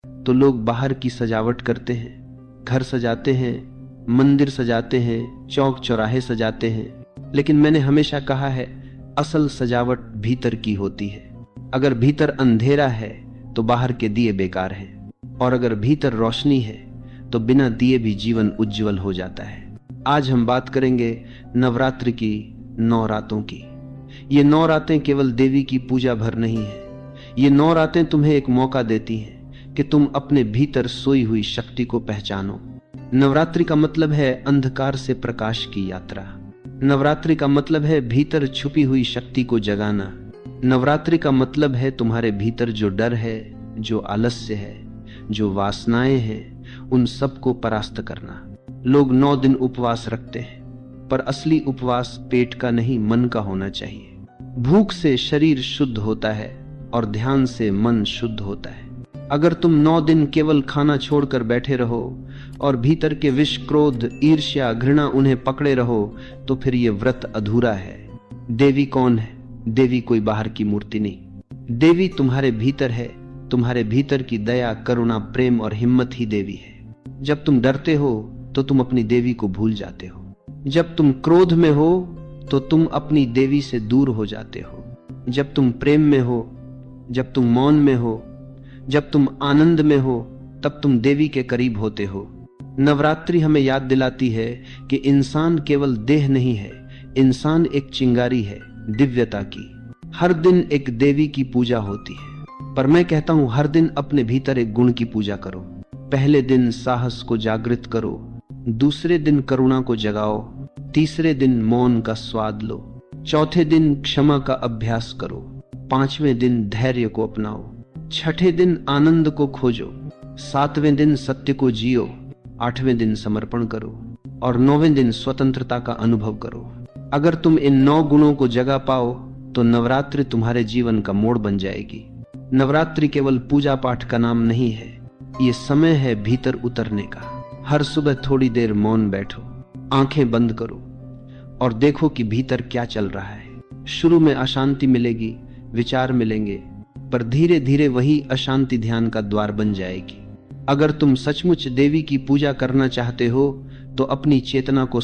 तो लोग बाहर की सजावट करते हैं, घर सजाते हैं, मंदिर सजाते हैं, चौक चौराहे सजाते हैं। लेकिन मैंने हमेशा कहा है, असल सजावट भीतर की होती है। अगर भीतर अंधेरा है तो बाहर के दिए बेकार हैं, और अगर भीतर रोशनी है तो बिना दिए भी जीवन उज्जवल हो जाता है। आज हम बात करेंगे नवरात्रि की 9 रातों की। ये 9 रातें केवल देवी की पूजा भर नहीं है। ये 9 रातें तुम्हें एक मौका देती हैं कि तुम अपने भीतर सोई हुई शक्ति को पहचानो। नवरात्रि का मतलब है अंधकार से प्रकाश की यात्रा। नवरात्रि का मतलब है भीतर छुपी हुई शक्ति को जगाना। नवरात्रि का मतलब है तुम्हारे भीतर जो डर है, जो आलस्य है, जो वासनाएं हैं, उन सबको परास्त करना। लोग 9 दिन उपवास रखते हैं, पर असली उपवास पेट का नहीं, मन का होना चाहिए। भूख से शरीर शुद्ध होता है और ध्यान से मन शुद्ध होता है। अगर तुम 9 दिन केवल खाना छोड़कर बैठे रहो और भीतर के विष, क्रोध, ईर्ष्या, घृणा उन्हें पकड़े रहो, तो फिर यह व्रत अधूरा है। देवी कौन है? देवी कोई बाहर की मूर्ति नहीं। देवी तुम्हारे भीतर है। तुम्हारे भीतर की दया, करुणा, प्रेम और हिम्मत ही देवी है। जब तुम डरते हो तो तुम अपनी देवी को भूल जाते हो। जब तुम क्रोध में हो तो तुम अपनी देवी से दूर हो जाते हो। जब तुम प्रेम में हो, जब तुम मौन में हो, जब तुम आनंद में हो, तब तुम देवी के करीब होते हो। नवरात्रि हमें याद दिलाती है कि इंसान केवल देह नहीं है, इंसान एक चिंगारी है दिव्यता की। हर दिन एक देवी की पूजा होती है, पर मैं कहता हूं हर दिन अपने भीतर एक गुण की पूजा करो। पहले दिन साहस को जागृत करो, दूसरे दिन करुणा को जगाओ, तीसरे दिन मौन का स्वाद लो, चौथे दिन क्षमा का अभ्यास करो, 5वें दिन धैर्य को अपनाओ, 6ठे दिन आनंद को खोजो, 7वें दिन सत्य को जियो, 8वें दिन समर्पण करो और 9वें दिन स्वतंत्रता का अनुभव करो। अगर तुम इन 9 गुणों को जगा पाओ तो नवरात्रि तुम्हारे जीवन का मोड़ बन जाएगी। नवरात्रि केवल पूजा पाठ का नाम नहीं है, ये समय है भीतर उतरने का। हर सुबह थोड़ी देर मौन बैठो, आंखें बंद करो और देखो कि भीतर क्या चल रहा है। शुरू में अशांति मिलेगी, विचार मिलेंगे, पर धीरे धीरे वही अशांति ध्यान का द्वार बन जाएगी। अगर तुम सचमुच देवी की पूजा करना चाहते हो तो अपनी चेतना को